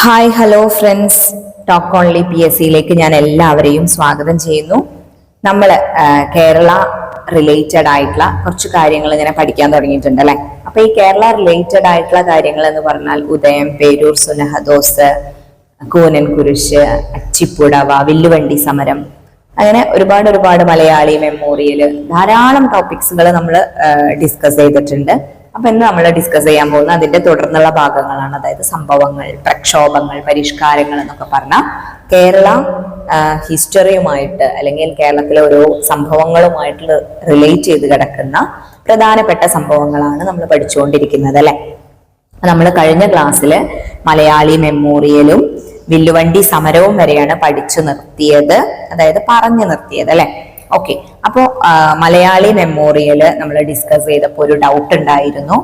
Hi hello friends, talk only PSCയിലേക്ക് ഞാൻ എല്ലാവരെയും സ്വാഗതം ചെയ്യുന്നു. നമ്മൾ കേരള റിലേറ്റഡ് ആയിട്ടുള്ള കുറച്ച് കാര്യങ്ങൾ ഇങ്ങനെ പഠിക്കാൻ തുടങ്ങിയിട്ടുണ്ട് അല്ലെ. അപ്പൊ ഈ കേരള റിലേറ്റഡ് ആയിട്ടുള്ള കാര്യങ്ങൾ എന്ന് പറഞ്ഞാൽ ഉദയം, പേരൂർ, സുനഹദോസ്, കൂനൻ കുരിശ്, അച്ചിപ്പുടവ, വില്ലുവണ്ടി സമരം, അങ്ങനെ ഒരുപാട് മലയാളി മെമ്മോറിയൽ, ധാരാളം ടോപ്പിക്സുകൾ നമ്മൾ ഡിസ്കസ് ചെയ്തിട്ടുണ്ട്. അപ്പൊ ഇന്ന് നമ്മൾ ഡിസ്കസ് ചെയ്യാൻ പോകുന്ന അതിന്റെ തുടർന്നുള്ള ഭാഗങ്ങളാണ്. അതായത് സംഭവങ്ങൾ, പ്രക്ഷോഭങ്ങൾ, പരിഷ്കാരങ്ങൾ എന്നൊക്കെ പറഞ്ഞ കേരള ഹിസ്റ്ററിയുമായിട്ട് അല്ലെങ്കിൽ കേരളത്തിലെ ഓരോ സംഭവങ്ങളുമായിട്ട് റിലേറ്റ് ചെയ്ത് കിടക്കുന്ന പ്രധാനപ്പെട്ട സംഭവങ്ങളാണ് നമ്മൾ പഠിച്ചുകൊണ്ടിരിക്കുന്നത് അല്ലെ. നമ്മൾ കഴിഞ്ഞ ക്ലാസ്സിൽ മലയാളി മെമ്മോറിയലും വില്ലുവണ്ടി സമരവും വരെയാണ് പഠിച്ചു നിർത്തിയത്, അതായത് പറഞ്ഞു നിർത്തിയത് അല്ലെ. ഓക്കെ, അപ്പോ മലയാളി മെമ്മോറിയൽ നമ്മൾ ഡിസ്കസ് ചെയ്തപ്പോൾ ഒരു ഡൗട്ട് ഉണ്ടായിരുന്നു.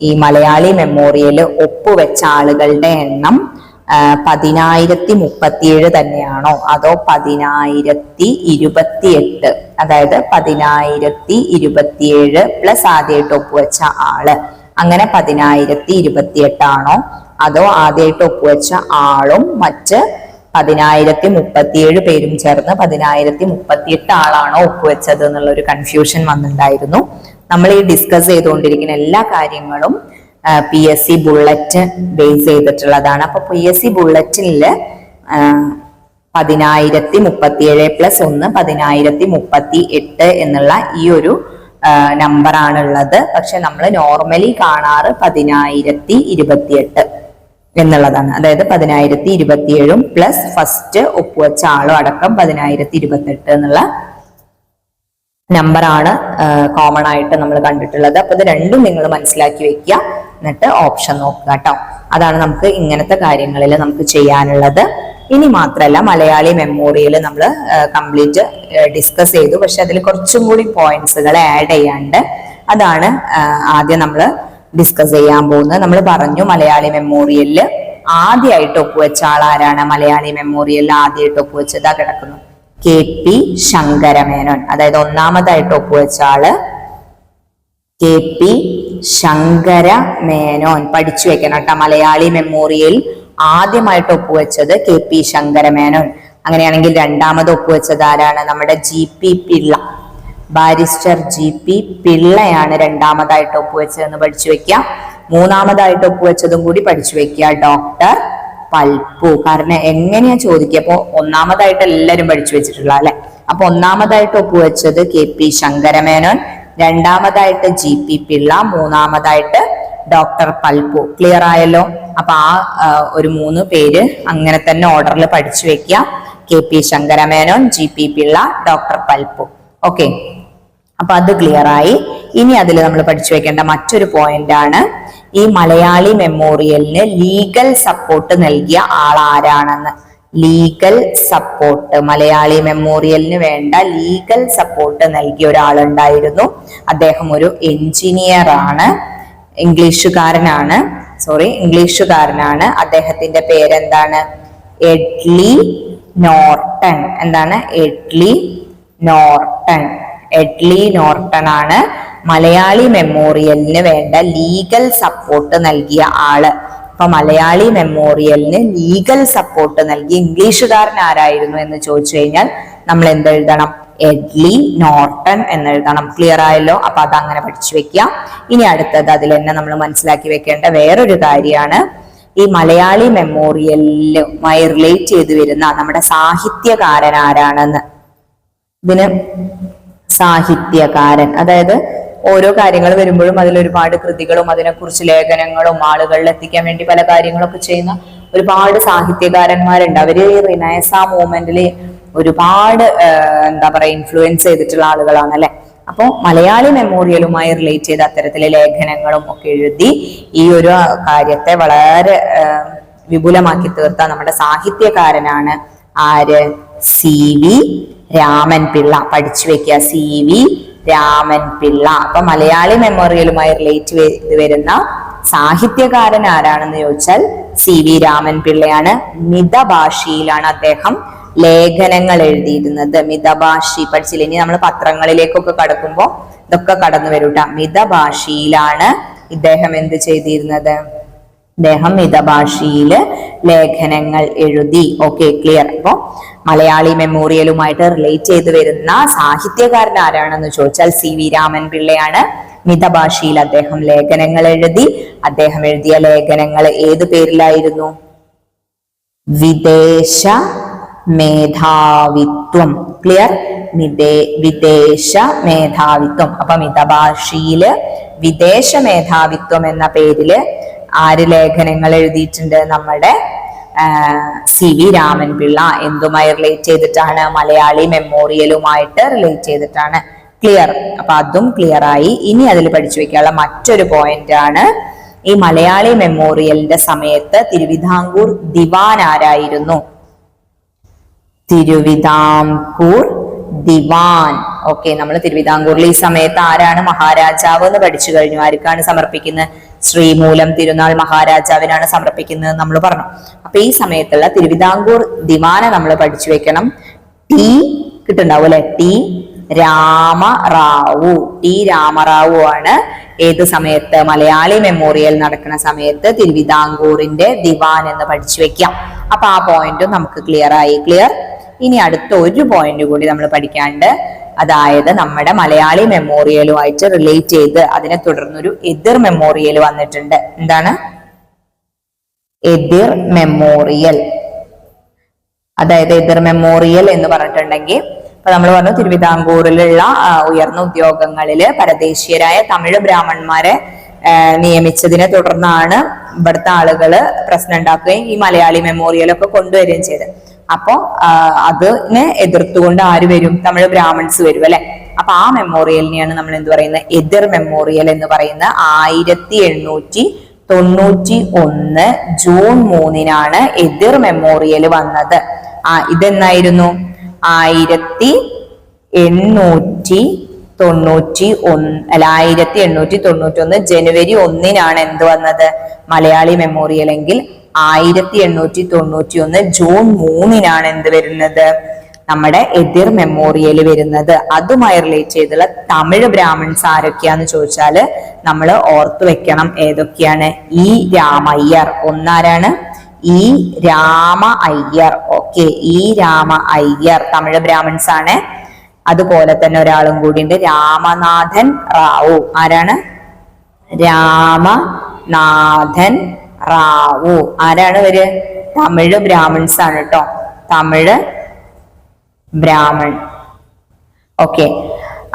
ഈ മലയാളി മെമ്മോറിയൽ ഒപ്പുവെച്ച ആളുകളുടെ എണ്ണം 10,037 തന്നെയാണോ അതോ 10,028, അതായത് 10,027 പ്ലസ് ആദ്യമായിട്ട് ഒപ്പുവെച്ച ആള്, അങ്ങനെ 10,028 ആണോ അതോ ആദ്യമായിട്ട് ഒപ്പുവെച്ച ആളും മറ്റ് 10,037 പേരും ചേർന്ന് 10,038 ആളാണോ ഒപ്പുവെച്ചത് എന്നുള്ള ഒരു കൺഫ്യൂഷൻ വന്നിട്ടുണ്ടായിരുന്നു. നമ്മൾ ഈ ഡിസ്കസ് ചെയ്തുകൊണ്ടിരിക്കുന്ന എല്ലാ കാര്യങ്ങളും PSC ബുള്ളറ്റ് ബേസ് ചെയ്തിട്ടുള്ളതാണ്. അപ്പൊ PSC ബുള്ളറ്റിനില് 10,037 പ്ലസ് 1 10,038 എന്നുള്ള ഈ ഒരു നമ്പർ ആണുള്ളത്. പക്ഷെ നമ്മൾ നോർമലി കാണാറ് 10,028 എന്നുള്ളതാണ്. അതായത് 10,027 പ്ലസ് ഫസ്റ്റ് ഒപ്പുവെച്ച ആളും അടക്കം 10,028 എന്നുള്ള നമ്പറാണ് കോമൺ ആയിട്ട് നമ്മൾ കണ്ടിട്ടുള്ളത്. അപ്പൊ ഇത് രണ്ടും നിങ്ങൾ മനസ്സിലാക്കി വെക്കുക, എന്നിട്ട് ഓപ്ഷൻ നോക്കുക കേട്ടോ. അതാണ് നമുക്ക് ഇങ്ങനത്തെ കാര്യങ്ങളിൽ നമുക്ക് ചെയ്യാനുള്ളത്. ഇനി മാത്രമല്ല, മലയാളി മെമ്മോറിയൽ നമ്മൾ കംപ്ലീറ്റ് ഡിസ്കസ് ചെയ്തു, പക്ഷെ അതിൽ കുറച്ചും കൂടി പോയിന്റ്സുകൾ ആഡ് ചെയ്യാണ്ട്. അതാണ് ആദ്യം നമ്മൾ ഡിസ്കസ് ചെയ്യാൻ പോകുന്നത്. നമ്മൾ പറഞ്ഞു മലയാളി മെമ്മോറിയലിൽ ആദ്യമായിട്ട് ഒപ്പുവെച്ച ആൾ ആരാണ്? മലയാളി മെമ്മോറിയലിൽ ആദ്യമായിട്ട് ഒപ്പുവെച്ചതാ കിടക്കുന്നു, KP ശങ്കരമേനോൻ. അതായത് ഒന്നാമതായിട്ട് ഒപ്പുവെച്ച ആള് KP ശങ്കരമേനോൻ. പഠിച്ചു വെക്കണം കേട്ടോ. മലയാളി മെമ്മോറിയൽ ആദ്യമായിട്ട് ഒപ്പുവെച്ചത് KP ശങ്കരമേനോൻ. അങ്ങനെയാണെങ്കിൽ രണ്ടാമത് ഒപ്പുവെച്ചത് ആരാണ്? നമ്മുടെ GP പിള്ള, ബാരിസ്റ്റർ GP പിള്ളയാണ് രണ്ടാമതായിട്ട് ഒപ്പുവെച്ചതെന്ന് പഠിച്ചു വെക്കുക. മൂന്നാമതായിട്ട് ഒപ്പുവെച്ചതും കൂടി പഠിച്ചു വെക്കുക, ഡോക്ടർ പൽപ്പു. കാരണം എങ്ങനെയാ ചോദിക്കുക, അപ്പൊ ഒന്നാമതായിട്ട് എല്ലാരും പഠിച്ചു വെച്ചിട്ടുള്ള അല്ലെ. അപ്പൊ ഒന്നാമതായിട്ട് ഒപ്പുവെച്ചത് KP ശങ്കരമേനോൻ, രണ്ടാമതായിട്ട് GP പിള്ള, മൂന്നാമതായിട്ട് ഡോക്ടർ പൽപ്പു. ക്ലിയർ ആയല്ലോ? അപ്പൊ ആ ഒരു 3 പേര് അങ്ങനെ തന്നെ ഓർഡറിൽ പഠിച്ചു വെക്കുക, KP Sankara Menon, GP Pillai, doctor Palpu. Okay, അപ്പൊ അത് ക്ലിയർ ആയി. ഇനി അതിൽ നമ്മൾ പഠിച്ചു വെക്കേണ്ട മറ്റൊരു പോയിന്റ് ആണ് ഈ മലയാളി മെമ്മോറിയലിന് ലീഗൽ സപ്പോർട്ട് നൽകിയ ആൾ ആരാണെന്ന്. ലീഗൽ സപ്പോർട്ട്, മലയാളി മെമ്മോറിയലിന് വേണ്ട ലീഗൽ സപ്പോർട്ട് നൽകിയ ഒരാളുണ്ടായിരുന്നു. അദ്ദേഹം ഒരു എഞ്ചിനീയർ ആണ്, ഇംഗ്ലീഷുകാരനാണ്. അദ്ദേഹത്തിന്റെ പേരെന്താണ്? എഡ്ലി നോർട്ടൺ. എന്താണ്? എഡ്ലി നോർട്ടൺ ആണ് മലയാളി മെമ്മോറിയലിന് വേണ്ട ലീഗൽ സപ്പോർട്ട് നൽകിയ ആള്. അപ്പൊ മലയാളി മെമ്മോറിയലിന് ലീഗൽ സപ്പോർട്ട് നൽകിയ ഇംഗ്ലീഷുകാരൻ ആരായിരുന്നു എന്ന് ചോദിച്ചു കഴിഞ്ഞാൽ നമ്മൾ എന്തെഴുതണം? എഡ്ലി നോർട്ടൺ എന്നെഴുതണം. ക്ലിയർ ആയല്ലോ? അപ്പൊ അതങ്ങനെ പഠിച്ചു വെക്കുക. ഇനി അടുത്തത് അതിൽ തന്നെ നമ്മൾ മനസ്സിലാക്കി വെക്കേണ്ട വേറൊരു കാര്യമാണ് ഈ മലയാളി മെമ്മോറിയലുമായി റിലേറ്റ് ചെയ്ത് വരുന്ന നമ്മുടെ സാഹിത്യകാരൻ ആരാണെന്ന്. ഇതിന് സാഹിത്യകാരൻ, അതായത് ഓരോ കാര്യങ്ങൾ വരുമ്പോഴും അതിൽ ഒരുപാട് കൃതികളും അതിനെക്കുറിച്ച് ലേഖനങ്ങളും ആളുകളിൽ എത്തിക്കാൻ വേണ്ടി പല കാര്യങ്ങളൊക്കെ ചെയ്യുന്ന ഒരുപാട് സാഹിത്യകാരന്മാരുണ്ട്. അവര് റിനൈസ മൂവ്മെന്റിൽ ഒരുപാട് ഇൻഫ്ലുവൻസ് ചെയ്തിട്ടുള്ള ആളുകളാണ് അല്ലെ. അപ്പോൾ മലയാളി മെമ്മോറിയലുമായി റിലേറ്റ് ചെയ്ത അത്തരത്തിലെ ലേഖനങ്ങളും ഒക്കെ എഴുതി ഈ ഒരു കാര്യത്തെ വളരെ വിപുലമാക്കി തീർത്ത നമ്മുടെ സാഹിത്യകാരനാണ് ആര്? CV രാമൻ പിള്ള. പഠിച്ചു വെക്കുക, CV രാമൻ പിള്ള. അപ്പൊ മലയാളി മെമ്മോറിയലുമായി റിലേറ്റ് ചെയ്ത് വരുന്ന സാഹിത്യകാരൻ ആരാണെന്ന് ചോദിച്ചാൽ CV രാമൻ പിള്ളയാണ്. മിതഭാഷയിലാണ് അദ്ദേഹം ലേഖനങ്ങൾ എഴുതിയിരുന്നത്. മിതഭാഷി പഠിച്ചില്ല? ഇനി നമ്മൾ പത്രങ്ങളിലേക്കൊക്കെ കടക്കുമ്പോൾ ഇതൊക്കെ കടന്നു വരൂട്ട. മിതഭാഷയിലാണ് ഇദ്ദേഹം എന്ത് ചെയ്തിരുന്നത്? അദ്ദേഹം മിതഭാഷയില് ലേഖനങ്ങൾ എഴുതി. Okay, clear. അപ്പോ മലയാളി മെമ്മോറിയലുമായിട്ട് റിലേറ്റ് ചെയ്ത് വരുന്ന സാഹിത്യകാരൻ ആരാണെന്ന് ചോദിച്ചാൽ CV രാമൻ പിള്ളയാണ്. മിതഭാഷയിൽ അദ്ദേഹം ലേഖനങ്ങൾ എഴുതി. അദ്ദേഹം എഴുതിയ ലേഖനങ്ങൾ ഏത് പേരിലായിരുന്നു? വിദേശ മേധാവിത്വം. ക്ലിയർ? വിദേശ മേധാവിത്വം. അപ്പൊ മിതഭാഷയില് വിദേശ മേധാവിത്വം എന്ന പേരില് ആര് ലേഖനങ്ങൾ എഴുതിയിട്ടുണ്ട്? നമ്മുടെ CV രാമൻ പിള്ള. എന്തുമായി റിലേറ്റ് ചെയ്തിട്ടാണ്? മലയാളി മെമ്മോറിയലുമായിട്ട് റിലേറ്റ് ചെയ്തിട്ടാണ്. ക്ലിയർ? അപ്പൊ അതും ക്ലിയർ ആയി. ഇനി അതിൽ പഠിച്ചു വെക്കാനുള്ള മറ്റൊരു പോയിന്റ് ആണ്, ഈ മലയാളി മെമ്മോറിയലിന്റെ സമയത്ത് തിരുവിതാംകൂർ ദിവാൻ ആരായിരുന്നു? തിരുവിതാംകൂർ ദിവാൻ. ഓക്കെ, നമ്മൾ തിരുവിതാംകൂറിൽ ഈ സമയത്ത് ആരാണ് മഹാരാജാവ് എന്ന് പഠിച്ചു കഴിഞ്ഞു. ആർക്കാണ് സമർപ്പിക്കുന്നത്? ശ്രീമൂലം തിരുനാൾ മഹാരാജാവിനാണ് സമർപ്പിക്കുന്നത് നമ്മൾ പറഞ്ഞു. അപ്പൊ ഈ സമയത്തുള്ള തിരുവിതാംകൂർ ദിവാനെ നമ്മൾ പഠിച്ചു വെക്കണം. ടി കിട്ടുണ്ടാവും അല്ലെ? ടി രാമറാവു. ടി രാമറാവു ആണ് ഏത് സമയത്ത്? മലയാളി മെമ്മോറിയൽ നടക്കുന്ന സമയത്ത് തിരുവിതാംകൂറിന്റെ ദിവാൻ എന്ന് പഠിച്ചു വെക്കാം. അപ്പൊ ആ പോയിന്റും നമുക്ക് ക്ലിയർ ആയി. ക്ലിയർ? ഇനി അടുത്ത ഒരു പോയിന്റ് കൂടി നമ്മൾ പഠിക്കാണ്ട്, അതായത് നമ്മുടെ മലയാളി മെമ്മോറിയലുമായിട്ട് റിലേറ്റ് ചെയ്ത് അതിനെ തുടർന്നൊരു എതിർ മെമ്മോറിയൽ വന്നിട്ടുണ്ട്. എന്താണ് എതിർ മെമ്മോറിയൽ? അതായത് എതിർ മെമ്മോറിയൽ എന്ന് പറഞ്ഞിട്ടുണ്ടെങ്കിൽ, ഇപ്പൊ നമ്മൾ പറഞ്ഞു തിരുവിതാംകൂറിലുള്ള ഉയർന്ന ഉദ്യോഗങ്ങളില് പരദേശീയരായ തമിഴ് ബ്രാഹ്മണന്മാരെ നിയമിച്ചതിനെ തുടർന്നാണ് ഇവിടുത്തെ ആളുകള് പ്രശ്നം ഉണ്ടാക്കുകയും ഈ മലയാളി മെമ്മോറിയലൊക്കെ കൊണ്ടുവരികയും ചെയ്തത്. അപ്പോ അതിനെ എതിർത്തുകൊണ്ട് ആര് വരും? തമിഴ് ബ്രാഹ്മൺസ് വരും അല്ലെ? അപ്പൊ ആ മെമ്മോറിയലിനെയാണ് നമ്മൾ എന്ത് പറയുന്നത്? എതിർ മെമ്മോറിയൽ എന്ന് പറയുന്ന 1891 ജൂൺ 3 എതിർ മെമ്മോറിയൽ വന്നത്. ഇതെന്നായിരുന്നു? 1891 ജനുവരി 1 എന്ത് വന്നത്? മലയാളി മെമ്മോറിയൽ എങ്കിൽ 1891 ജൂൺ 3 എന്ത് വരുന്നത്? നമ്മുടെ എതിർ മെമ്മോറിയൽ വരുന്നത്. അതുമായി റിലേറ്റ് ചെയ്തുള്ള തമിഴ് ബ്രാഹ്മൺസ് ആരൊക്കെയാന്ന് ചോദിച്ചാല് നമ്മൾ ഓർത്തു വെക്കണം. ഏതൊക്കെയാണ്? ഇ രാമയ്യർ. ഒന്നാരാണ്? E Rama Iyer. Okay, E Rama Iyer Tamil Brahmins ആണ്. അതുപോലെ തന്നെ ഒരാളും കൂടി ഉണ്ട്, രാമനാഥൻ റാവു. ആരാണ്? രാമനാഥൻ റാവു. ആരാണ് ഇവര്? തമിഴ് ബ്രാഹ്മൺസ് ആണ് കേട്ടോ. തമിഴ് ബ്രാഹ്മൺ. ഓക്കെ,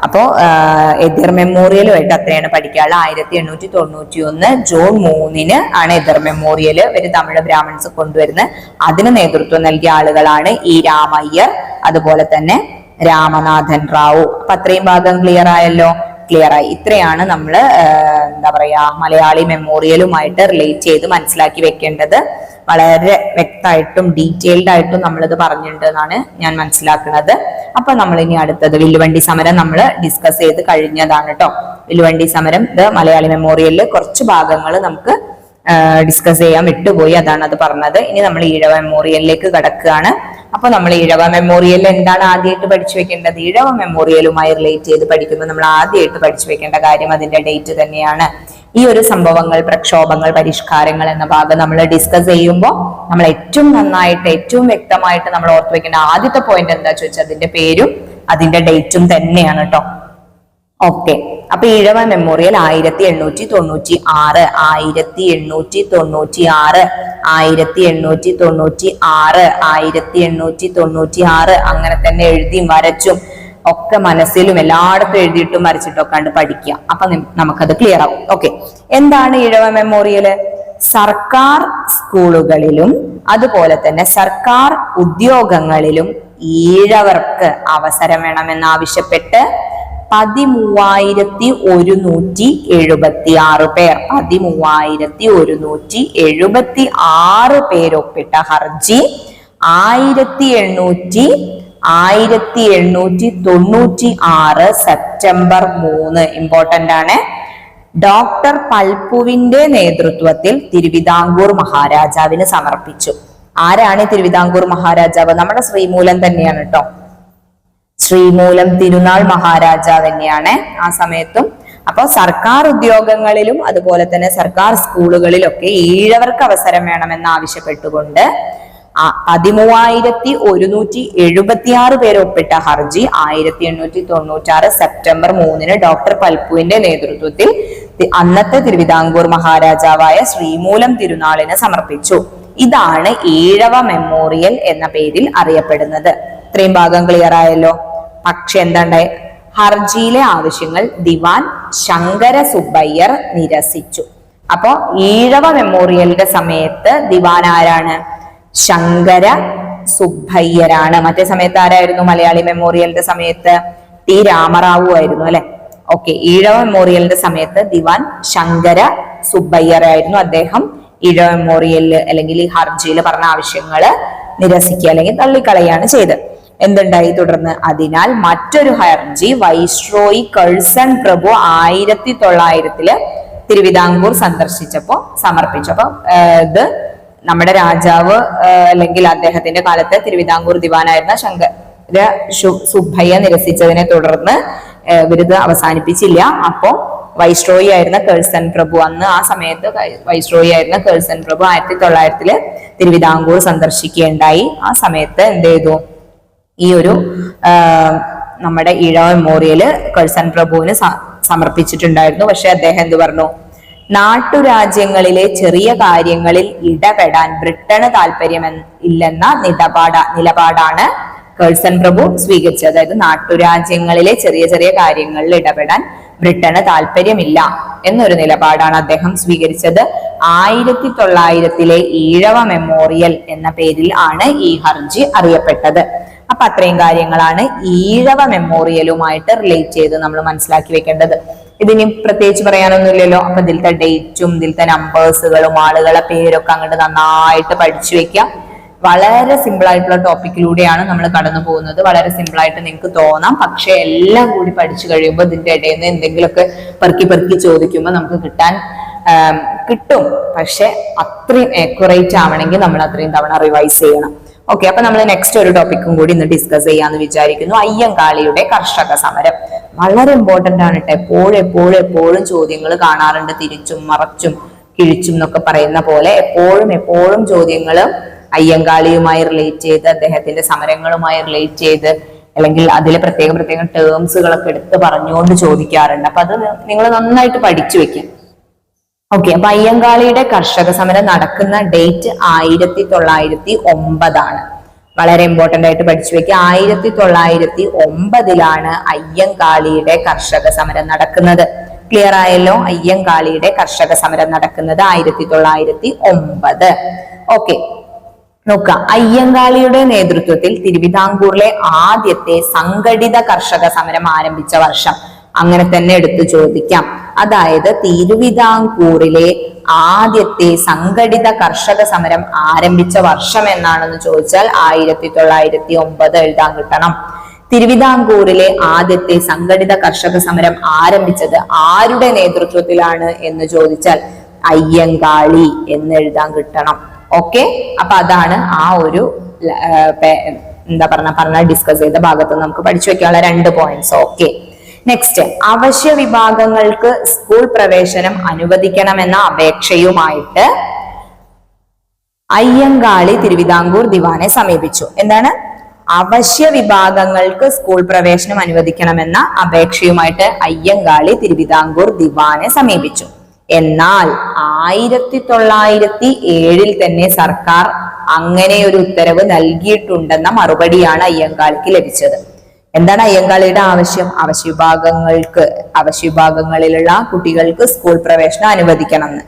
അപ്പോ എതിർ മെമ്മോറിയലുമായിട്ട് അത്രയാണ് പഠിക്കാനുള്ളത്. 1891 ജൂൺ 3 ആണ് എതിർ മെമ്മോറിയൽ ഒരു തമിഴ് ബ്രാഹ്മൺസ് കൊണ്ടുവരുന്നത്. അതിന് നേതൃത്വം നൽകിയ ആളുകളാണ് ഇ രാമയ്യർ, അതുപോലെ തന്നെ രാമനാഥൻ റാവു. അപ്പൊ അത്രയും ഭാഗം ക്ലിയർ ആയല്ലോ? ക്ലിയർ ആയി. ഇത്രയാണ് നമ്മൾ എന്താ പറയാ മലയാളി മെമ്മോറിയലുമായിട്ട് റിലേറ്റ് ചെയ്ത് മനസ്സിലാക്കി വെക്കേണ്ടത്. വളരെ വ്യക്തമായിട്ടും ഡീറ്റെയിൽഡ് ആയിട്ടും നമ്മളിത് പറഞ്ഞിട്ടുണ്ട് എന്നാണ് ഞാൻ മനസ്സിലാക്കുന്നത്. അപ്പൊ നമ്മൾ ഇനി അടുത്തത് വില്ലുവണ്ടി സമരം നമ്മൾ ഡിസ്കസ് ചെയ്ത് കഴിഞ്ഞതാണ് കേട്ടോ. വില്ലുവണ്ടി സമരം ഇത് മലയാളി മെമ്മോറിയലിൽ കുറച്ച് ഭാഗങ്ങൾ നമുക്ക് ഡിസ്കസ് ചെയ്യാൻ വിട്ടുപോയി, അതാണ് അത് പറഞ്ഞത്. ഇനി നമ്മൾ ഈഴവ മെമ്മോറിയലിലേക്ക് കടക്കുകയാണ്. അപ്പൊ നമ്മൾ ഈഴവ മെമ്മോറിയലിൽ എന്താണ് ആദ്യമായിട്ട് പഠിച്ചു വെക്കേണ്ടത്? ഈഴവ മെമ്മോറിയലുമായി റിലേറ്റ് ചെയ്ത് പഠിക്കുമ്പോൾ നമ്മൾ ആദ്യമായിട്ട് പഠിച്ചു വെക്കേണ്ട കാര്യം അതിന്റെ ഡേറ്റ് തന്നെയാണ്. ഈ ഒരു സംഭവങ്ങൾ, പ്രക്ഷോഭങ്ങൾ, പരിഷ്കാരങ്ങൾ എന്ന ഭാഗം നമ്മൾ ഡിസ്കസ് ചെയ്യുമ്പോൾ നമ്മൾ ഏറ്റവും നന്നായിട്ട് ഏറ്റവും വ്യക്തമായിട്ട് നമ്മൾ ഓർത്തു വെക്കേണ്ട ആദ്യത്തെ പോയിന്റ് എന്താ ചോദിച്ചാൽ അതിന്റെ പേരും അതിന്റെ ഡേറ്റും തന്നെയാണ് കേട്ടോ. ഓക്കെ, അപ്പൊ ഈഴവ മെമ്മോറിയൽ 1896 അങ്ങനെ തന്നെ എഴുതിയും വരച്ചും ഒക്കെ മനസ്സിലും എല്ലായിടത്തും എഴുതിയിട്ടും വരച്ചിട്ടൊക്കെ കണ്ട് പഠിക്കുക. അപ്പൊ നമുക്കത് ക്ലിയർ ആവും. ഓക്കെ, എന്താണ് ഈഴവ മെമ്മോറിയൽ? സർക്കാർ സ്കൂളുകളിലും അതുപോലെ തന്നെ സർക്കാർ ഉദ്യോഗങ്ങളിലും ഈഴവർക്ക് അവസരം വേണമെന്നാവശ്യപ്പെട്ട് 13,176 പേർ 13,176 പേരൊപ്പിട്ട ഹർജി 1896 സെപ്റ്റംബർ 3 ഇമ്പോർട്ടന്റ് ആണ്. ഡോക്ടർ പൽപ്പുവിന്റെ നേതൃത്വത്തിൽ തിരുവിതാംകൂർ മഹാരാജാവിന് സമർപ്പിച്ചു. ആരാണ് തിരുവിതാംകൂർ മഹാരാജാവ്? നമ്മുടെ ശ്രീമൂലം തന്നെയാണ് കേട്ടോ. ശ്രീമൂലം തിരുനാൾ മഹാരാജാവ് തന്നെയാണ്. ആ സമയത്തും അപ്പോൾ സർക്കാർ ഉദ്യോഗങ്ങളിലും അതുപോലെ തന്നെ സർക്കാർ സ്കൂളുകളിലൊക്കെ ഈഴവർക്ക് അവസരം വേണമെന്ന് ആവശ്യപ്പെട്ടുകൊണ്ട് 13,176 പേര് ഒപ്പിട്ട ഹർജി 1896 സെപ്റ്റംബർ 3 ഡോക്ടർ പൽപുവിന്റെ നേതൃത്വത്തിൽ അന്നത്തെ തിരുവിതാംകൂർ മഹാരാജാവായ ശ്രീമൂലം തിരുനാളിന് സമർപ്പിച്ചു. ഇതാണ് ഈഴവ മെമ്മോറിയൽ എന്ന പേരിൽ അറിയപ്പെടുന്നത്. ഇത്രയും ഭാഗം ക്ലിയർ ആയല്ലോ. പക്ഷെ എന്താണ്ടായി, ഹർജിയിലെ ആവശ്യങ്ങൾ ദിവാൻ ശങ്കര സുബ്ബയ്യർ നിരസിച്ചു. അപ്പോ ഈഴവ മെമ്മോറിയലിന്റെ സമയത്ത് ദിവാൻ ആരാണ്? ശങ്കര സുബ്ബയ്യരാണ്. മറ്റേ സമയത്ത് ആരായിരുന്നു? മലയാളി മെമ്മോറിയലിന്റെ സമയത്ത് ടി രാമറാവു ആയിരുന്നു അല്ലെ. ഓക്കെ, ഈഴവ മെമ്മോറിയലിന്റെ സമയത്ത് ദിവാൻ ശങ്കര സുബ്ബയ്യർ ആയിരുന്നു. അദ്ദേഹം ഈഴവ മെമ്മോറിയലിൽ അല്ലെങ്കിൽ ഈ ഹർജിയിൽ പറഞ്ഞ ആവശ്യങ്ങള് നിരസിക്കുക അല്ലെങ്കിൽ തള്ളിക്കളയാണ് ചെയ്തത്. എന്തുണ്ടായി തുടർന്ന്? അതിനാൽ മറ്റൊരു ഹർജി വൈസ്രോയി കഴ്സൺ പ്രഭു 1900 തിരുവിതാംകൂർ സന്ദർശിച്ചപ്പോ സമർപ്പിച്ചു. അപ്പൊ ഇത് നമ്മുടെ രാജാവ് അല്ലെങ്കിൽ അദ്ദേഹത്തിന്റെ കാലത്ത് തിരുവിതാംകൂർ ദിവാനായിരുന്ന ശങ്കര സുബ്ബയ്യ നിരസിച്ചതിനെ തുടർന്ന് ഇവരിത് അവസാനിപ്പിച്ചില്ല. അപ്പോ വൈസ്രോയി ആയിരുന്ന കഴ്സൺ പ്രഭു, അന്ന് ആ സമയത്ത് വൈസ്രോയി ആയിരുന്ന കഴ്സൺ പ്രഭു 1900 തിരുവിതാംകൂർ സന്ദർശിക്കുകയുണ്ടായി. ആ സമയത്ത് എന്ത് ചെയ്തു? ഈ ഒരു നമ്മുടെ ഈഴവ മെമ്മോറിയല് കഴ്സൺ പ്രഭുവിന് സമർപ്പിച്ചിട്ടുണ്ടായിരുന്നു. പക്ഷെ അദ്ദേഹം എന്ത് പറഞ്ഞു? നാട്ടുരാജ്യങ്ങളിലെ ചെറിയ കാര്യങ്ങളിൽ ഇടപെടാൻ ബ്രിട്ടന് താല്പര്യം ഇല്ലെന്ന നിലപാടാണ് കഴ്സൺ പ്രഭു സ്വീകരിച്ചത്. അതായത് നാട്ടുരാജ്യങ്ങളിലെ ചെറിയ ചെറിയ കാര്യങ്ങളിൽ ഇടപെടാൻ ബ്രിട്ടന് താല്പര്യമില്ല എന്നൊരു നിലപാടാണ് അദ്ദേഹം സ്വീകരിച്ചത്. 1900 ഈഴവ മെമ്മോറിയൽ എന്ന പേരിൽ ആണ് ഈ ഹർജി അറിയപ്പെട്ടത്. അപ്പൊ അത്രയും കാര്യങ്ങളാണ് ഈഴവ മെമ്മോറിയലുമായിട്ട് റിലേറ്റ് ചെയ്ത് നമ്മൾ മനസ്സിലാക്കി വെക്കേണ്ടത്. ഇതിനി പ്രത്യേകിച്ച് പറയാനൊന്നുമില്ലല്ലോ. അപ്പൊ ഇതിലത്തെ ഡേറ്റും ഇതിലത്തെ നമ്പേഴ്സുകളും ആളുകളെ പേരൊക്കെ അങ്ങോട്ട് നന്നായിട്ട് പഠിച്ചു വെക്കാം. വളരെ സിമ്പിൾ ആയിട്ടുള്ള ടോപ്പിക്കിലൂടെയാണ് നമ്മൾ കടന്നു പോകുന്നത്. വളരെ സിമ്പിൾ ആയിട്ട് നിങ്ങൾക്ക് തോന്നാം, പക്ഷെ എല്ലാം കൂടി പഠിച്ചു കഴിയുമ്പോൾ ഇതിന്റെ ഇടയിൽ നിന്ന് എന്തെങ്കിലുമൊക്കെ പെറുക്കി ചോദിക്കുമ്പോൾ നമുക്ക് കിട്ടും. പക്ഷെ അത്രയും ആക്യുറേറ്റ് ആവണമെങ്കിൽ നമ്മൾ അത്രയും തവണ റിവൈസ് ചെയ്യണം. ഓക്കെ, അപ്പൊ നമ്മൾ നെക്സ്റ്റ് ഒരു ടോപ്പിക്കും കൂടി ഇന്ന് ഡിസ്കസ് ചെയ്യാന്ന് വിചാരിക്കുന്നു. അയ്യങ്കാളിയുടെ കർഷക സമരം വളരെ ഇമ്പോർട്ടന്റ് ആണ് കേട്ടോ. എപ്പോഴും ചോദ്യങ്ങൾ കാണാറുണ്ട്. തിരിച്ചും മറച്ചും കിഴിച്ചും എന്നൊക്കെ പറയുന്ന പോലെ എപ്പോഴും ചോദ്യങ്ങൾ അയ്യങ്കാളിയുമായി റിലേറ്റ് ചെയ്ത് അദ്ദേഹത്തിന്റെ സമരങ്ങളുമായി റിലേറ്റ് ചെയ്ത് അല്ലെങ്കിൽ അതിലെ പ്രത്യേക ടേംസുകളൊക്കെ എടുത്ത് പറഞ്ഞുകൊണ്ട് ചോദിക്കാറുണ്ട്. അപ്പൊ അത് നിങ്ങൾ നന്നായിട്ട് പഠിച്ചു വെക്കാം. ഓക്കെ, അപ്പൊ അയ്യങ്കാളിയുടെ കർഷക സമരം നടക്കുന്ന ഡേറ്റ് 1909 ആണ്. വളരെ ഇമ്പോർട്ടന്റ് ആയിട്ട് പഠിച്ചു വെക്കുക. 1909 അയ്യങ്കാളിയുടെ കർഷക സമരം നടക്കുന്നത്. ക്ലിയർ ആയല്ലോ? അയ്യങ്കാളിയുടെ കർഷക സമരം നടക്കുന്നത് 1909. ഓക്കെ, നോക്കാം. അയ്യങ്കാളിയുടെ നേതൃത്വത്തിൽ തിരുവിതാംകൂറിലെ ആദ്യത്തെ സംഘടിത കർഷക സമരം ആരംഭിച്ച വർഷം അങ്ങനെ തന്നെ എടുത്തു ചോദിക്കാം. അതായത് തിരുവിതാംകൂറിലെ ആദ്യത്തെ സംഘടിത കർഷക സമരം ആരംഭിച്ച വർഷം എന്നാണെന്ന് ചോദിച്ചാൽ 1909 എഴുതാൻ കിട്ടണം. തിരുവിതാംകൂറിലെ ആദ്യത്തെ സംഘടിത കർഷക സമരം ആരംഭിച്ചത് ആരുടെ നേതൃത്വത്തിലാണ് എന്ന് ചോദിച്ചാൽ അയ്യങ്കാളി എന്ന് എഴുതാൻ കിട്ടണം. ഓക്കെ, അപ്പൊ അതാണ് ആ ഒരു പറഞ്ഞ ഡിസ്കസ് ചെയ്ത ഭാഗത്ത് നമുക്ക് പഠിച്ചു വെക്കാനുള്ള 2 പോയിന്റ്സ്. ഓക്കെ, നെക്സ്റ്റ്, അവശ്യ വിഭാഗങ്ങൾക്ക് സ്കൂൾ പ്രവേശനം അനുവദിക്കണമെന്ന അപേക്ഷയുമായിട്ട് അയ്യങ്കാളി തിരുവിതാംകൂർ ദിവാനെ സമീപിച്ചു. എന്താണ്? അവശ്യ വിഭാഗങ്ങൾക്ക് സ്കൂൾ പ്രവേശനം അനുവദിക്കണമെന്ന അപേക്ഷയുമായിട്ട് അയ്യങ്കാളി തിരുവിതാംകൂർ ദിവാനെ സമീപിച്ചു. എന്നാൽ 1907 തന്നെ സർക്കാർ അങ്ങനെ ഒരു ഉത്തരവ് നൽകിയിട്ടുണ്ടെന്ന മറുപടിയാണ് അയ്യങ്കാളിക്ക് ലഭിച്ചത്. എന്താണ് അയ്യങ്കാളിയുടെ ആവശ്യം? അവശ്യവിഭാഗങ്ങളിലുള്ള കുട്ടികൾക്ക് സ്കൂൾ പ്രവേശനം അനുവദിക്കണം എന്ന്.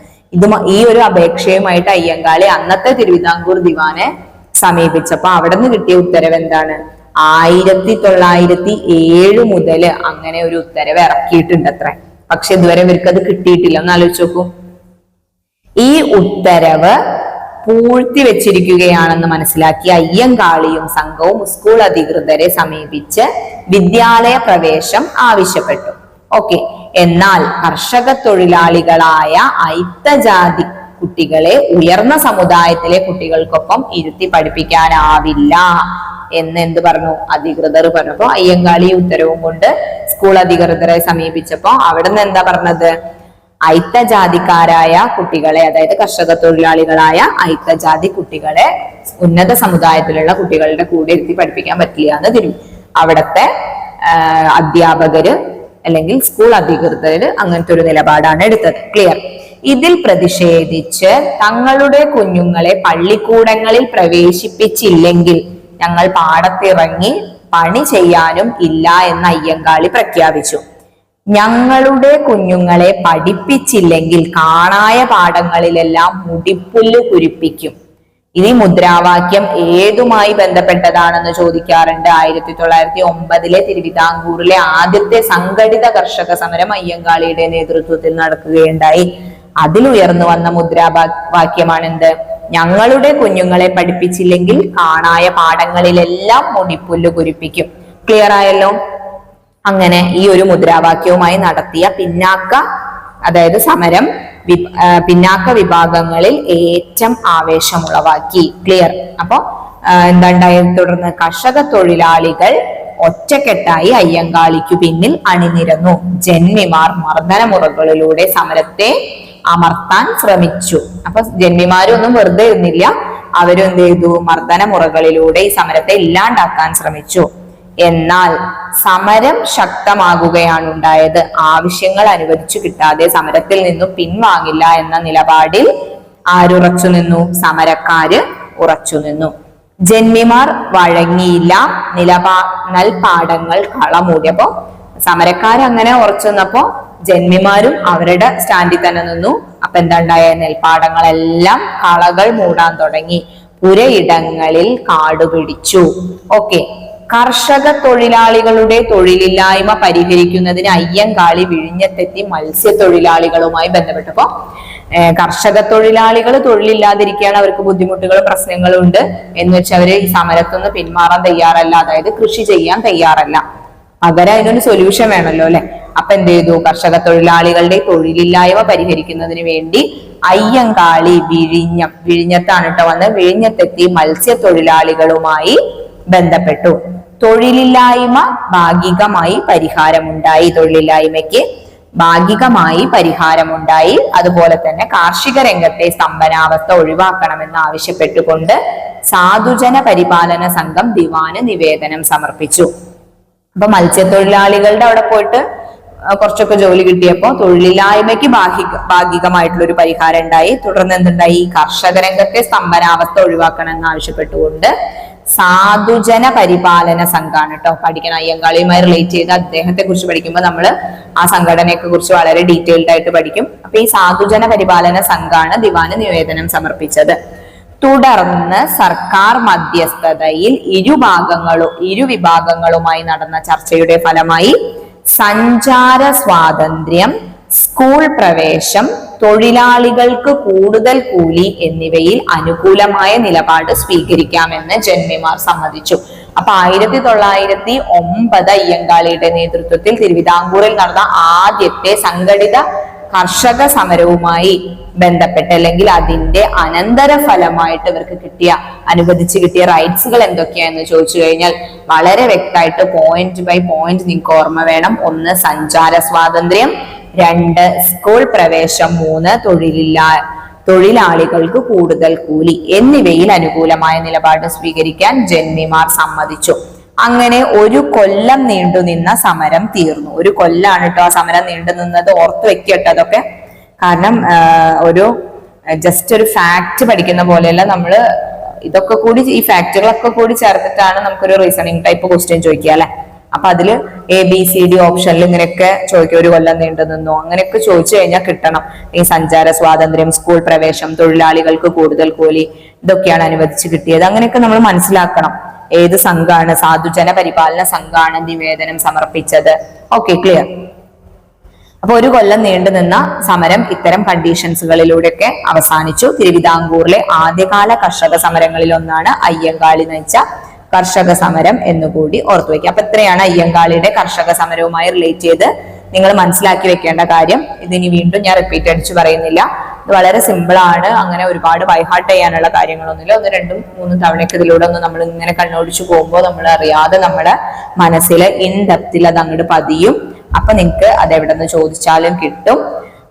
ഈ ഒരു അപേക്ഷയുമായിട്ട് അയ്യങ്കാളി അന്നത്തെ തിരുവിതാംകൂർ ദിവാനെ സമീപിച്ചപ്പോ അവിടെ നിന്ന് കിട്ടിയ ഉത്തരവ് എന്താണ്? 1907 മുതൽ അങ്ങനെ ഒരു ഉത്തരവ് ഇറക്കിയിട്ടുണ്ട് അത്ര. പക്ഷെ ഇതുവരെ ഇവർക്ക് അത് കിട്ടിയിട്ടില്ല. ഒന്ന് ആലോചിച്ച് നോക്കൂ. ഈ ഉത്തരവ് പൂഴ്ത്തി വെച്ചിരിക്കുകയാണെന്ന് മനസ്സിലാക്കി അയ്യങ്കാളിയും സംഘവും സ്കൂൾ അധികൃതരെ സമീപിച്ച് വിദ്യാലയ പ്രവേശം ആവശ്യപ്പെട്ടു. ഓക്കെ, എന്നാൽ കർഷക തൊഴിലാളികളായ അയിത്തജാതി കുട്ടികളെ ഉയർന്ന സമുദായത്തിലെ കുട്ടികൾക്കൊപ്പം ഇരുത്തി പഠിപ്പിക്കാനാവില്ല എന്ന് എന്ത് പറഞ്ഞു? അധികൃതർ പറഞ്ഞു. അപ്പൊ അയ്യങ്കാളി ഉത്തരവും കൊണ്ട് സ്കൂൾ അധികൃതരെ സമീപിച്ചപ്പോ അവിടുന്ന് എന്താ പറഞ്ഞത്? അയിത്തജാതിക്കാരായ കുട്ടികളെ, അതായത് കർഷക തൊഴിലാളികളായ അയിത്തജാതി കുട്ടികളെ ഉന്നത സമുദായത്തിലുള്ള കുട്ടികളുടെ കൂടെ ഇരുത്തി പഠിപ്പിക്കാൻ പറ്റില്ല എന്ന് അവിടത്തെ അധ്യാപകര് അല്ലെങ്കിൽ സ്കൂൾ അധികൃതര് അങ്ങനത്തെ ഒരു നിലപാടാണ് എടുത്തത്. ക്ലിയർ? ഇതിൽ പ്രതിഷേധിച്ച് തങ്ങളുടെ കുഞ്ഞുങ്ങളെ പള്ളിക്കൂടങ്ങളിൽ പ്രവേശിപ്പിച്ചില്ലെങ്കിൽ ഞങ്ങൾ പാടത്തിറങ്ങി പണി ചെയ്യാനും ഇല്ല എന്ന് അയ്യങ്കാളി പ്രഖ്യാപിച്ചു. ഞങ്ങളുടെ കുഞ്ഞുങ്ങളെ പഠിപ്പിച്ചില്ലെങ്കിൽ കാണായ പാടങ്ങളിലെല്ലാം മുടിപ്പുല്ല് കുരിപ്പിക്കും. ഈ മുദ്രാവാക്യം ഏതുമായി ബന്ധപ്പെട്ടതാണെന്ന് ചോദിക്കാറുണ്ട്. 1909 തിരുവിതാംകൂറിലെ ആദ്യത്തെ സംഘടിത കർഷക സമരം അയ്യങ്കാളിയുടെ നേതൃത്വത്തിൽ നടക്കുകയുണ്ടായി. അതിലുയർന്നു വന്ന മുദ്രാവാക്യമാണെന്ത്? ഞങ്ങളുടെ കുഞ്ഞുങ്ങളെ പഠിപ്പിച്ചില്ലെങ്കിൽ കാണായ പാടങ്ങളിലെല്ലാം മുടിപ്പുല്ല് കുരിപ്പിക്കും. ക്ലിയർ ആയല്ലോ? അങ്ങനെ ഈ ഒരു മുദ്രാവാക്യവുമായി നടത്തിയ അതായത് സമരം പിന്നാക്ക വിഭാഗങ്ങളിൽ ഏറ്റവും ആവേശമുളവാക്കി. ക്ലിയർ? അപ്പൊ എന്താണ്ടായത്? തുടർന്ന് കർഷക തൊഴിലാളികൾ ഒറ്റക്കെട്ടായി അയ്യങ്കാളിക്കു പിന്നിൽ അണിനിരന്നു. ജന്മിമാർ മർദ്ദനമുറകളിലൂടെ സമരത്തെ അമർത്താൻ ശ്രമിച്ചു. അപ്പൊ ജന്മിമാരൊന്നും വെറുതെ ഇരുന്നില്ല, അവരും എന്ത് ചെയ്തു? മർദ്ദനമുറകളിലൂടെ ഈ സമരത്തെ ഇല്ലാണ്ടാക്കാൻ ശ്രമിച്ചു. എന്നാൽ സമരം ശക്തമാകുകയാണ് ഉണ്ടായത്. ആവശ്യങ്ങൾ അനുവദിച്ചു കിട്ടാതെ സമരത്തിൽ നിന്നും പിൻവാങ്ങില്ല എന്ന നിലപാടിൽ ആരുറച്ചു നിന്നു? സമരക്കാര് ഉറച്ചു നിന്നു. ജന്മിമാർ വഴങ്ങിയില്ല. നെൽപ്പാടങ്ങൾ കളമൂടിയപ്പോ സമരക്കാരങ്ങനെ ഉറച്ചു നിന്നപ്പോ ജന്മിമാരും അവരുടെ സ്റ്റാൻഡിൽ തന്നെ നിന്നു. അപ്പൊ എന്താ ഉണ്ടായ? നെൽപ്പാടങ്ങളെല്ലാം കളകൾ മൂടാൻ തുടങ്ങി. പുരയിടങ്ങളിൽ കാടുപിടിച്ചു. ഓക്കെ. കർഷക തൊഴിലാളികളുടെ തൊഴിലില്ലായ്മ പരിഹരിക്കുന്നതിന് അയ്യങ്കാളി വിഴിഞ്ഞത്തെത്തി മത്സ്യത്തൊഴിലാളികളുമായി ബന്ധപ്പെട്ടപ്പോ കർഷക തൊഴിലാളികൾ തൊഴിലില്ലാതിരിക്കുകയാണ്, അവർക്ക് ബുദ്ധിമുട്ടുകളും പ്രശ്നങ്ങളും ഉണ്ട് എന്ന് വെച്ചാൽ അവര് ഈ സമരത്തുനിന്ന് പിന്മാറാൻ തയ്യാറല്ല, അതായത് കൃഷി ചെയ്യാൻ തയ്യാറല്ല. പകരം അതിനൊരു സൊല്യൂഷൻ വേണമല്ലോ അല്ലെ? അപ്പൊ എന്ത് ചെയ്തു? കർഷക തൊഴിലാളികളുടെ തൊഴിലില്ലായ്മ പരിഹരിക്കുന്നതിന് വേണ്ടി അയ്യങ്കാളി വിഴിഞ്ഞത്താണ് കേട്ടോ വന്ന് വിഴിഞ്ഞത്തെത്തി മത്സ്യത്തൊഴിലാളികളുമായി ബന്ധപ്പെട്ടു. തൊഴിലില്ലായ്മ ഭാഗികമായി പരിഹാരമുണ്ടായി. തൊഴിലില്ലായ്മയ്ക്ക് ഭാഗികമായി പരിഹാരമുണ്ടായി. അതുപോലെ തന്നെ കാർഷിക രംഗത്തെ സ്തംഭനാവസ്ഥ ഒഴിവാക്കണമെന്ന് ആവശ്യപ്പെട്ടുകൊണ്ട് സാധുജന പരിപാലന സംഘം ദിവാന് നിവേദനം സമർപ്പിച്ചു. അപ്പൊ മത്സ്യത്തൊഴിലാളികളുടെ അവിടെ പോയിട്ട് കുറച്ചൊക്കെ ജോലി കിട്ടിയപ്പോ തൊഴിലില്ലായ്മയ്ക്ക് ഭാഗികമായിട്ടുള്ള ഒരു പരിഹാരം ഉണ്ടായി. തുടർന്ന് എന്തുണ്ടായി? കർഷക രംഗത്തെ സ്തംഭനാവസ്ഥ ഒഴിവാക്കണമെന്ന് ആവശ്യപ്പെട്ടുകൊണ്ട് സാധുജന പരിപാലന സംഘമാണ് കേട്ടോ പഠിക്കണം. അയ്യങ്കാളിയുമായി റിലേറ്റ് ചെയ്ത് അദ്ദേഹത്തെ കുറിച്ച് പഠിക്കുമ്പോൾ നമ്മൾ ആ സംഘടനയെ കുറിച്ച് വളരെ ഡീറ്റെയിൽഡ് ആയിട്ട് പഠിക്കും. അപ്പൊ ഈ സാധുജന പരിപാലന സംഘമാണ് ദിവാന് നിവേദനം സമർപ്പിച്ചത്. തുടർന്ന് സർക്കാർ മധ്യസ്ഥതയിൽ ഇരുവിഭാഗങ്ങളുമായി നടന്ന ചർച്ചയുടെ ഫലമായി സഞ്ചാര സ്വാതന്ത്ര്യം, സ്കൂൾ പ്രവേശം, തൊഴിലാളികൾക്ക് കൂടുതൽ കൂലി എന്നിവയിൽ അനുകൂലമായ നിലപാട് സ്വീകരിക്കാമെന്ന് ജന്മിമാർ സമ്മതിച്ചു. അപ്പൊ 1909 അയ്യങ്കാളിയുടെ നേതൃത്വത്തിൽ തിരുവിതാംകൂറിൽ നടന്ന ആദ്യത്തെ സംഘടിത കർഷക സമരവുമായി ബന്ധപ്പെട്ട് അല്ലെങ്കിൽ അതിന്റെ അനന്തര ഫലമായിട്ട് ഇവർക്ക് അനുവദിച്ചു കിട്ടിയ റൈറ്റ്സുകൾ എന്തൊക്കെയാന്ന് ചോദിച്ചു കഴിഞ്ഞാൽ വളരെ വ്യക്തമായിട്ട് പോയിന്റ് ബൈ പോയിന്റ് നിങ്ങൾക്ക് ഓർമ്മ വേണം. 1 സഞ്ചാര സ്വാതന്ത്ര്യം, 2 സ്കൂൾ പ്രവേശം, 3 തൊഴിലാളികൾക്ക് കൂടുതൽ കൂലി എന്നിവയിൽ അനുകൂലമായ നിലപാട് സ്വീകരിക്കാൻ ജന്മിമാർ സമ്മതിച്ചു. അങ്ങനെ 1 കൊല്ലം നീണ്ടുനിന്ന സമരം തീർന്നു. 1 കൊല്ലാണ് കേട്ടോ ആ സമരം നീണ്ടു നിന്നത്. ഓർത്ത് വെക്കട്ടോ അതൊക്കെ. കാരണം ജസ്റ്റ് ഒരു ഫാക്ട് പഠിക്കുന്ന പോലെയല്ല, നമ്മള് ഇതൊക്കെ കൂടി ഈ ഫാക്ടുകളൊക്കെ കൂടി ചേർത്തിട്ടാണ് നമുക്കൊരു റീസണിങ് ടൈപ്പ് ക്വസ്റ്റ്യൻ ചോദിക്കുക അല്ലെ. അപ്പൊ അതില് ABCD ഓപ്ഷനിൽ ഇങ്ങനെയൊക്കെ ചോദിക്കും. 1 കൊല്ലം നീണ്ടു നിന്നോ അങ്ങനെയൊക്കെ ചോദിച്ചു കഴിഞ്ഞാൽ കിട്ടണം. ഈ സഞ്ചാര സ്വാതന്ത്ര്യം, സ്കൂൾ പ്രവേശം, തൊഴിലാളികൾക്ക് കൂടുതൽ കൂലി, ഇതൊക്കെയാണ് അനുവദിച്ചു കിട്ടിയത്. അങ്ങനെയൊക്കെ നമ്മൾ മനസ്സിലാക്കണം. ഏത് സംഘാണ്? സാധുജന പരിപാലന സംഘാണ് നിവേദനം സമർപ്പിച്ചത്. Okay, clear. അപ്പൊ 1 കൊല്ലം നീണ്ടു നിന്ന സമരം ഇത്തരം കണ്ടീഷൻസുകളിലൂടെയൊക്കെ അവസാനിച്ചു. തിരുവിതാംകൂറിലെ ആദ്യകാല കർഷക സമരങ്ങളിൽ ഒന്നാണ് അയ്യങ്കാളി നയിച്ച കർഷക സമരം എന്നുകൂടി ഓർത്തു വെക്കുക. അപ്പൊ ഇത്രയാണ് അയ്യങ്കാളിയുടെ കർഷക സമരവുമായി റിലേറ്റ് ചെയ്ത് നിങ്ങൾ മനസ്സിലാക്കി വെക്കേണ്ട കാര്യം. ഇതിനി വീണ്ടും ഞാൻ റിപ്പീറ്റ് അടിച്ചു പറയുന്നില്ല. ഇത് വളരെ സിമ്പിൾ ആണ്. അങ്ങനെ ഒരുപാട് ബൈഹാർട്ട് ചെയ്യാനുള്ള കാര്യങ്ങളൊന്നുമില്ല. 1, 2, 3 തവണയൊക്കെ ഇതിലൂടെ ഒന്ന് നമ്മൾ ഇങ്ങനെ കണ്ണോടിച്ചു പോകുമ്പോൾ നമ്മൾ അറിയാതെ നമ്മുടെ മനസ്സിൽ ഇൻ ഡെപ്തിൽ അത് അങ്ങോട്ട് പതിയും. അപ്പൊ നിങ്ങൾക്ക് അത് എവിടെ നിന്ന് ചോദിച്ചാലും കിട്ടും.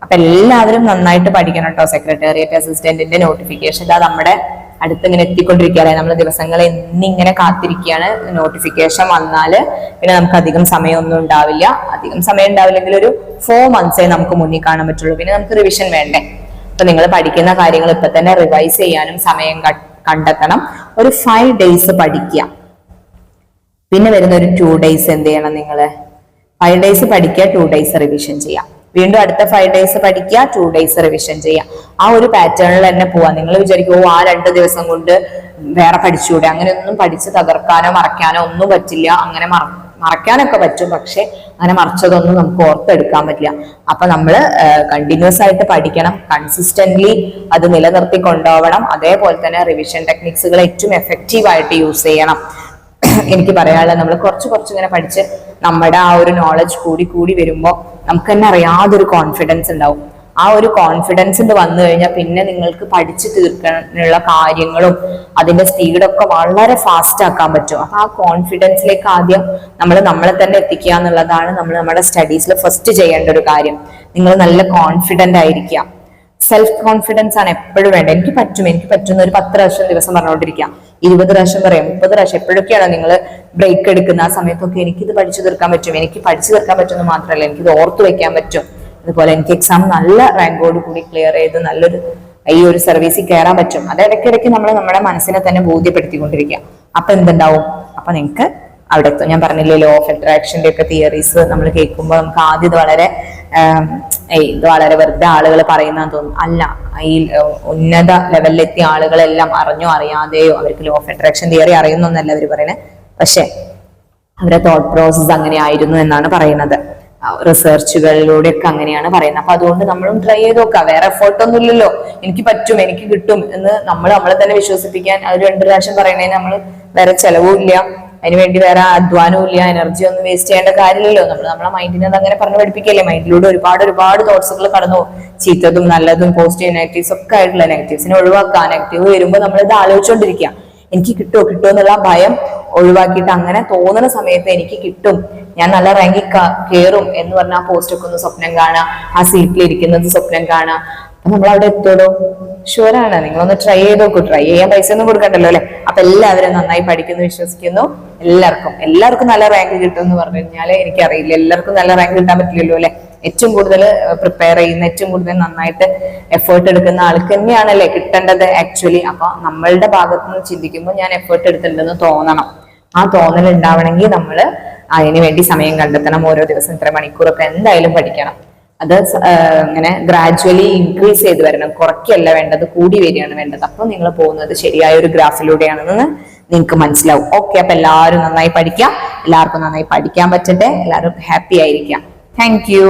അപ്പൊ എല്ലാവരും നന്നായിട്ട് പഠിക്കണം കേട്ടോ. സെക്രട്ടേറിയറ്റ് അസിസ്റ്റന്റിന്റെ നോട്ടിഫിക്കേഷൻ ഇതാ നമ്മുടെ അടുത്ത് ഇങ്ങനെ എത്തിക്കൊണ്ടിരിക്കുകയല്ലേ. നമ്മൾ ദിവസങ്ങൾ എന്നിങ്ങനെ കാത്തിരിക്കുകയാണ്. നോട്ടിഫിക്കേഷൻ വന്നാല് പിന്നെ നമുക്ക് അധികം സമയമൊന്നും ഉണ്ടാവില്ല. അധികം സമയം ഉണ്ടാവില്ലെങ്കിൽ ഒരു 4 monthsേ നമുക്ക് മുന്നിൽ കാണാൻ പറ്റുള്ളൂ. പിന്നെ നമുക്ക് റിവിഷൻ വേണ്ടേ. അപ്പൊ നിങ്ങൾ പഠിക്കുന്ന കാര്യങ്ങൾ ഇപ്പൊ തന്നെ റിവൈസ് ചെയ്യാനും സമയം കണ്ടെത്തണം. ഒരു 5 days പഠിക്കുക. പിന്നെ വരുന്ന ഒരു 2 days എന്ത് ചെയ്യണം? നിങ്ങൾ 5 days പഠിക്കുക, 2 days റിവിഷൻ ചെയ്യാം. വീണ്ടും അടുത്ത 5 days പഠിക്കുക, 2 days റിവിഷൻ ചെയ്യാം. ആ ഒരു പാറ്റേണിൽ തന്നെ പോവാം. നിങ്ങൾ വിചാരിക്കും ആ 2 ദിവസം കൊണ്ട് വേറെ പഠിച്ചുകൂടെ? അങ്ങനെയൊന്നും പഠിച്ച് തകർക്കാനോ മറക്കാനോ ഒന്നും പറ്റില്ല. അങ്ങനെ മറക്കാനൊക്കെ പറ്റും, പക്ഷെ അങ്ങനെ മറിച്ചതൊന്നും നമുക്ക് ഓർത്തെടുക്കാൻ പറ്റില്ല. അപ്പൊ നമ്മള് കണ്ടിന്യൂസ് ആയിട്ട് പഠിക്കണം, കൺസിസ്റ്റന്റ്ലി അത് നിലനിർത്തി കൊണ്ടുപോകണം. അതേപോലെ തന്നെ റിവിഷൻ ടെക്നിക്സുകൾ ഏറ്റവും എഫക്റ്റീവ് ആയിട്ട് യൂസ് ചെയ്യണം. എനിക്ക് പറയാനുള്ളത്, നമ്മൾ കുറച്ച് ഇങ്ങനെ പഠിച്ച് നമ്മുടെ ആ ഒരു നോളജ് കൂടി വരുമ്പോൾ നമുക്ക് തന്നെ അറിയാതൊരു കോൺഫിഡൻസ് ഉണ്ടാവും. ആ ഒരു കോൺഫിഡൻസ് വന്നു കഴിഞ്ഞാൽ പിന്നെ നിങ്ങൾക്ക് പഠിച്ചു തീർക്കാനുള്ള കാര്യങ്ങളും അതിന്റെ സ്പീഡൊക്കെ വളരെ ഫാസ്റ്റ് ആക്കാൻ പറ്റും. അപ്പൊ ആ കോൺഫിഡൻസിലേക്ക് ആദ്യം നമ്മളെ തന്നെ എത്തിക്കുക എന്നുള്ളതാണ് നമ്മൾ നമ്മുടെ സ്റ്റഡീസിൽ ഫസ്റ്റ് ചെയ്യേണ്ട ഒരു കാര്യം. നിങ്ങൾ നല്ല കോൺഫിഡന്റ് ആയിരിക്കുക. സെൽഫ് കോൺഫിഡൻസ് ആണ് എപ്പോഴും വേണ്ടത്. എനിക്ക് പറ്റുന്ന ഒരു 10 പ്രാവശ്യം ദിവസം പറഞ്ഞുകൊണ്ടിരിക്കുക, 20 പ്രാവശ്യം പറയാം, 30 പ്രാവശ്യം. എപ്പോഴൊക്കെയാണ് നിങ്ങൾ ബ്രേക്ക് എടുക്കുന്ന ആ സമയത്തൊക്കെ എനിക്കിത് പഠിച്ചു തീർക്കാൻ പറ്റും, എനിക്ക് പഠിച്ചു തീർക്കാൻ പറ്റുമെന്ന് മാത്രമല്ല എനിക്കിത് ഓർത്തു വെക്കാൻ പറ്റും. അതുപോലെ എനിക്ക് എക്സാം നല്ല റാങ്കോട് കൂടി ക്ലിയർ ചെയ്ത് നല്ലൊരു ഈ ഒരു സർവീസിൽ കയറാൻ പറ്റും. അത് ഇടയ്ക്കിടയ്ക്ക് നമ്മൾ നമ്മുടെ മനസ്സിനെ തന്നെ ബോധ്യപ്പെടുത്തിക്കൊണ്ടിരിക്കുക. അപ്പൊ എന്തുണ്ടാവും? അപ്പൊ നിങ്ങൾക്ക് അവിടെ എത്തും. ഞാൻ പറഞ്ഞില്ലേ, ലോ ഓഫ് അട്രാക്ഷന്റെ ഒക്കെ തിയറീസ് നമ്മൾ കേൾക്കുമ്പോൾ നമുക്ക് ആദ്യം ഇത് വളരെ വെറുതെ ആളുകൾ പറയുന്നതെന്ന് തോന്നും. അല്ല, ഈ ഉന്നത ലെവലിലെത്തിയ ആളുകളെല്ലാം അറിഞ്ഞോ അറിയാതെയോ അവർക്ക് ലോ ഓഫ് അട്രാക്ഷൻ തിയറി അറിയുന്നൊന്നല്ല അവർ പറയുന്നത്. പക്ഷെ അവരുടെ തോട്ട് പ്രോസസ് അങ്ങനെ ആയിരുന്നു എന്നാണ് പറയുന്നത്. റിസർച്ചുകളിലൂടെ ഒക്കെ അങ്ങനെയാണ് പറയുന്നത്. അപ്പൊ അതുകൊണ്ട് നമ്മളും ട്രൈ ചെയ്ത് നോക്കാം. വേറെ എഫേർട്ട് ഒന്നും ഇല്ലല്ലോ. എനിക്ക് പറ്റും, എനിക്ക് കിട്ടും എന്ന് നമ്മളെ തന്നെ വിശ്വസിപ്പിക്കാൻ ഒരു 2 പ്രാവശ്യം പറയുന്നതിന് നമ്മൾ വേറെ ചെലവും ഇല്ല, അതിനുവേണ്ടി വേറെ അധ്വാനവും ഇല്ല, എനർജി ഒന്നും വേസ്റ്റ് ചെയ്യേണ്ട കാര്യമില്ലല്ലോ. നമ്മളെ മൈൻഡിനെ അത് അങ്ങനെ പറഞ്ഞു പഠിപ്പിക്കല്ലേ. മൈൻഡിലൂടെ ഒരുപാട് തോട്ട്സുകൾ കടന്നു, ചീത്തതും നല്ലതും പോസിറ്റീവ് നെഗറ്റീവ്സ് ഒക്കെ ആയിട്ടുള്ള. നെഗറ്റീവ്സിനെ ഒഴിവാക്കുക. നെഗറ്റീവ് വരുമ്പോൾ നമ്മളിത് ആലോചിച്ചുകൊണ്ടിരിക്കുക, എനിക്ക് കിട്ടുമോ എന്നുള്ള ഭയം ഒഴിവാക്കിയിട്ട് അങ്ങനെ തോന്നുന്ന സമയത്ത് എനിക്ക് കിട്ടും, ഞാൻ നല്ല റാങ്കിൽ കയറും എന്ന് പറഞ്ഞാൽ ആ പോസ്റ്റൊക്കെ ഒന്ന് സ്വപ്നം കാണാം, ആ സീറ്റിൽ ഇരിക്കുന്നത് സ്വപ്നം കാണാം. അപ്പൊ നമ്മൾ അവിടെ എത്തോളൂ. ഷുവറാണ്. നിങ്ങളൊന്ന് ട്രൈ ചെയ്ത് നോക്കൂ. ട്രൈ ചെയ്യാൻ പൈസ ഒന്നും കൊടുക്കണ്ടല്ലോ അല്ലെ. അപ്പൊ എല്ലാവരും നന്നായി പഠിക്കുന്നു വിശ്വസിക്കുന്നു. എല്ലാവർക്കും നല്ല റാങ്ക് കിട്ടും എന്ന് പറഞ്ഞു കഴിഞ്ഞാല് എനിക്കറിയില്ല. എല്ലാവർക്കും നല്ല റാങ്ക് കിട്ടാൻ പറ്റില്ലല്ലോ അല്ലെ. ഏറ്റവും കൂടുതൽ പ്രിപ്പയർ ചെയ്യുന്ന, ഏറ്റവും കൂടുതൽ നന്നായിട്ട് എഫേർട്ട് എടുക്കുന്ന ആൾക്ക് തന്നെയാണല്ലേ കിട്ടേണ്ടത് ആക്ച്വലി. അപ്പൊ നമ്മളുടെ ഭാഗത്ത് നിന്ന് ചിന്തിക്കുമ്പോൾ ഞാൻ എഫേർട്ട് എടുത്തിട്ടുണ്ടെന്ന് തോന്നണം. ആ തോന്നൽ ഉണ്ടാവണമെങ്കിൽ നമ്മൾ അതിനു വേണ്ടി സമയം കണ്ടെത്തണം. ഓരോ ദിവസം ഇത്ര മണിക്കൂറൊക്കെ എന്തായാലും പഠിക്കണം. അത് ഇങ്ങനെ ഗ്രാജുവലി ഇൻക്രീസ് ചെയ്ത് വരണം. കുറയ്ക്കല്ല വേണ്ടത്, കൂടി വരികയാണ് വേണ്ടത്. അപ്പൊ നിങ്ങൾ പോകുന്നത് ശരിയായ ഒരു ഗ്രാഫിലൂടെയാണെന്ന് നിങ്ങൾക്ക് മനസ്സിലാവും. ഓക്കെ, അപ്പൊ എല്ലാവരും നന്നായി പഠിക്കാം. എല്ലാവർക്കും നന്നായി പഠിക്കാൻ പറ്റട്ടെ. എല്ലാവരും ഹാപ്പി ആയിരിക്കാം. Thank you.